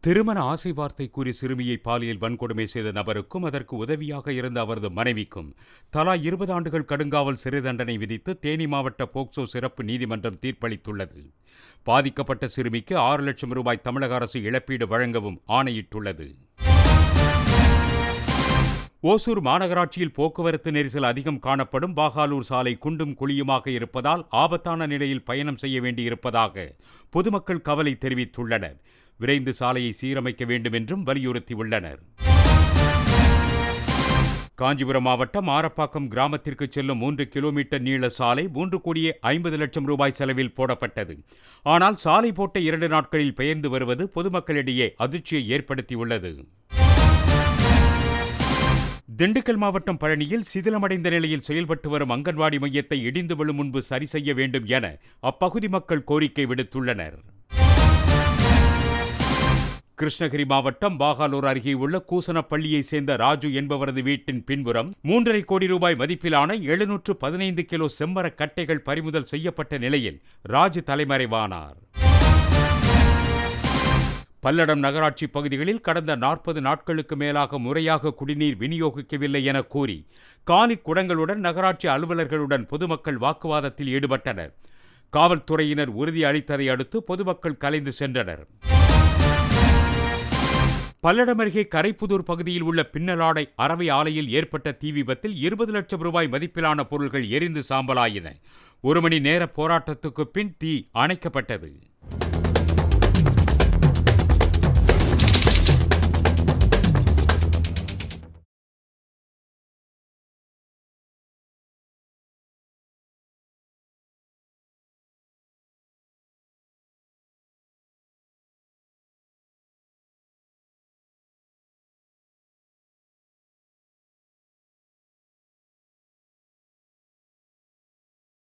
திருமண ஆசை வார்த்தை கூறி சிறுமியை பாலியல் வன்கொடுமை செய்த நபருக்கும் அதற்கு உதவியாக இருந்த அவரது மனைவிக்கும் தலா 20 ஆண்டுகள் கடுங்காவல் சிறை தண்டனை விதித்து தேனி மாவட்ட போக்சோ சிறப்பு நீதிமன்றம் தீர்ப்பளித்துள்ளது. பாதிக்கப்பட்ட சிறுமிக்கு 6 லட்சம் ரூபாய் தமிழக அரசு இழப்பீடு வழங்கவும் ஆணையிட்டுள்ளது. ஓசூர் மாநகராட்சியில் போக்குவரத்து நெரிசல் அதிகம் காணப்படும் பாகாலூர் சாலை குண்டும் குழியுமாக இருப்பதால் ஆபத்தான நிலையில் பயணம் செய்ய வேண்டியிருப்பதாக பொதுமக்கள் கவலை தெரிவித்துள்ளனர். விரைந்து சாலையை சீரமைக்க வேண்டும் என்றும் வலியுறுத்தியுள்ளனர். காஞ்சிபுரம் மாவட்டம் ஆரப்பாக்கம் கிராமத்திற்கு செல்லும் 3 கிலோமீட்டர் நீள சாலை 3,50 லட்சம் ரூபாய் செலவில் போடப்பட்டது. ஆனால் சாலை போட்ட 2 நாட்களில் பெயர்ந்து வருவது பொதுமக்களிடையே அதிர்ச்சியை ஏற்படுத்தியுள்ளது. திண்டுக்கல் மாவட்டம் பழனியில் சிதிலமடைந்த நிலையில் செயல்பட்டு வரும் அங்கன்வாடி மையத்தை இடிந்து விழும் முன்பு சரி செய்ய வேண்டும் என அப்பகுதி மக்கள் கோரிக்கை விடுத்துள்ளனர். கிருஷ்ணகிரி மாவட்டம் பாகாலூர் அருகே உள்ள கூசனப்பள்ளியைச் சேர்ந்த ராஜு என்பவரது வீட்டின் பின்புறம் 3,50 கோடி ரூபாய் மதிப்பிலான 715 கிலோ செம்மரக் கட்டைகள் பறிமுதல் செய்யப்பட்ட நிலையில் ராஜு தலைமறைவானார். பல்லடம் நகராட்சி பகுதிகளில் கடந்த 40 நாட்களுக்கு மேலாக முறையாக குடிநீர் விநியோகிக்கவில்லை என கூறி காலி குடங்களுடன் நகராட்சி அலுவலர்களுடன் பொதுமக்கள் வாக்குவாதத்தில் ஈடுபட்டனர். காவல்துறையினர் உறுதி அளித்ததை அடுத்து பொதுமக்கள் கலைந்து சென்றனர். பல்லடம் அருகே கரைப்புதூர் பகுதியில் உள்ள பின்னலாடை அரவை ஆலையில் ஏற்பட்ட தீ விபத்தில் 20 லட்சம் ரூபாய் மதிப்பிலான பொருட்கள் எரிந்து சாம்பலாயின. 1 மணி நேர போராட்டத்துக்கு பின் தீ அணைக்கப்பட்டது.